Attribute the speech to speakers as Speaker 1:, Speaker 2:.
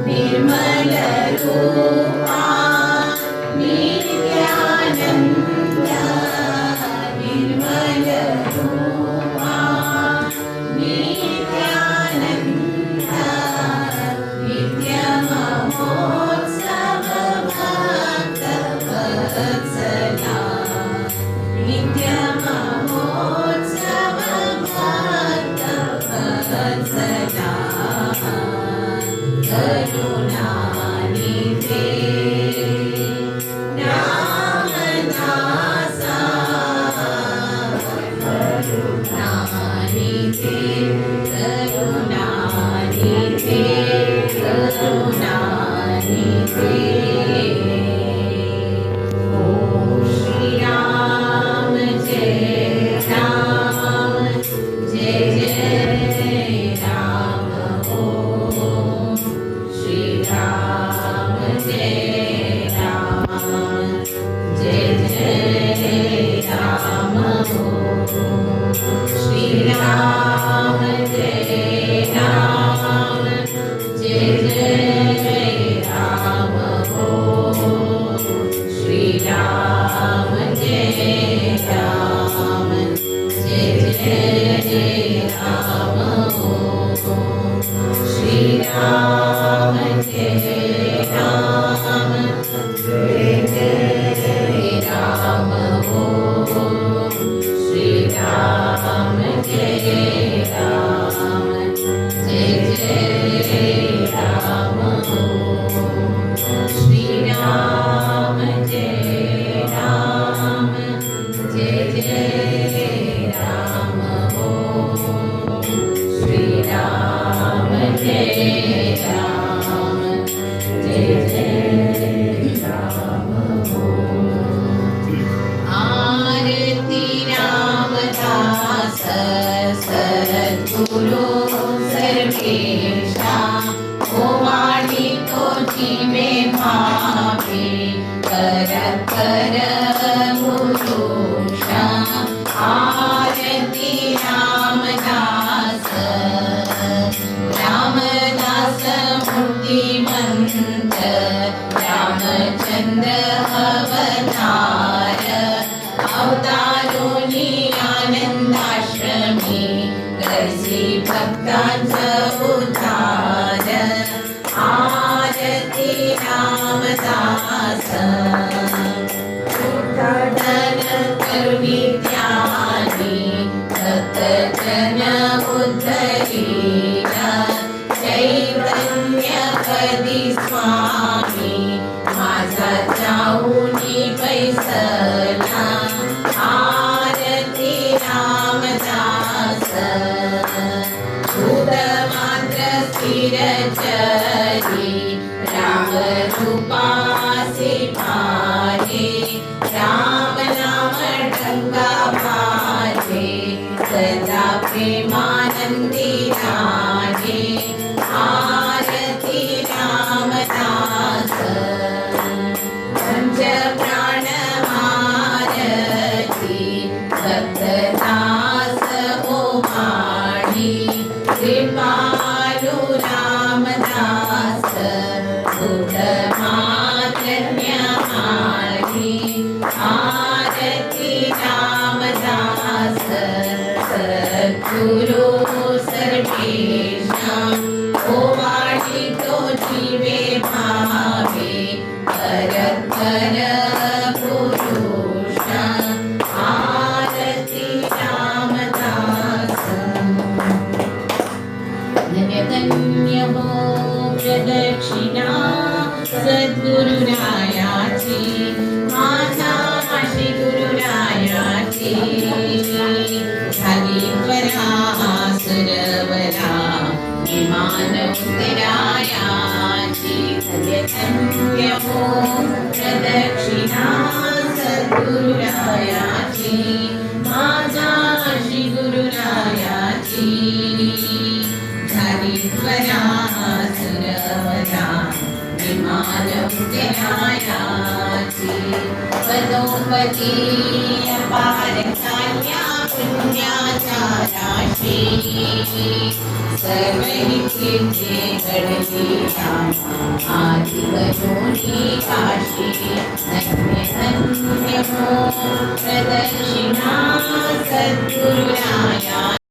Speaker 1: निर्मल रूपा नित्यानंद निर्मल रूपा नित्यानंद नित्य महोत्सव भक्त वत्सला नित्य महोत्सव भक्त वत्सला करुणानिधे रामदासा करुणानिधे करुणानिधे करुणानिधे ओ श्री राम जय राम जय जय राम ओम श्री राम जय राम जय जय राम ओम श्री राम जय राम जय जय राम ओम श्री राम जय राम जय जय राम ओम श्री राम जय राम जय जय राम ओम श्री राम जय राम जय जय राम ओम श्री राम जय राम जय जय राम ओम श्री राम जय राम जय जय राम आरती रामदास सद्गुरु सर्वेशा ओ वाणी तो जीवे भावे कर कर पुरुषा आरती रामदास रामदास मूर्तिमंत रामचंद्र अवतार अवतारोनी आनंदाश्रमी करसी भक्तांचं उद्धार आरती रामदास उद्धाटन करुणी त्यागी भक्तजन उद्धरीला चैतन्य कधी स्वामी माझा जाऊनी पैसला आरती रामदास मात्र स्थिर चरी राम रूपासी भारे राम नाम ढंगा भारे सदा प्रेमानंदी राजे आरती रामदास पंच प्राण मारती भक्तदास ओमाणी कृपालु रामदास बुध मात्रज्ञानी आरती रामदास सद्गुरु सर्वेशा ओ वाणी तो जीवे भावे कर कर पुरुषा आरती रामदास धन्य धन्य हो प्रदक्षिणा सद्गुरुरायाची माझा श्री गुरुरायाची झाली त्वरा सुरवरा विमान उतरायाची धन्य धन्य हो प्रदक्षिणा सद्गुरुरायाची माझा श्री गुरुरायाची झाली त्वरा सुरवरा विमान उतरायाची पदोपदी अपार झाल्या पुण्याच्या राशी सर्वहि तीर्थे घडली आदि करोनी काशी धन्य धन्य हो हृदय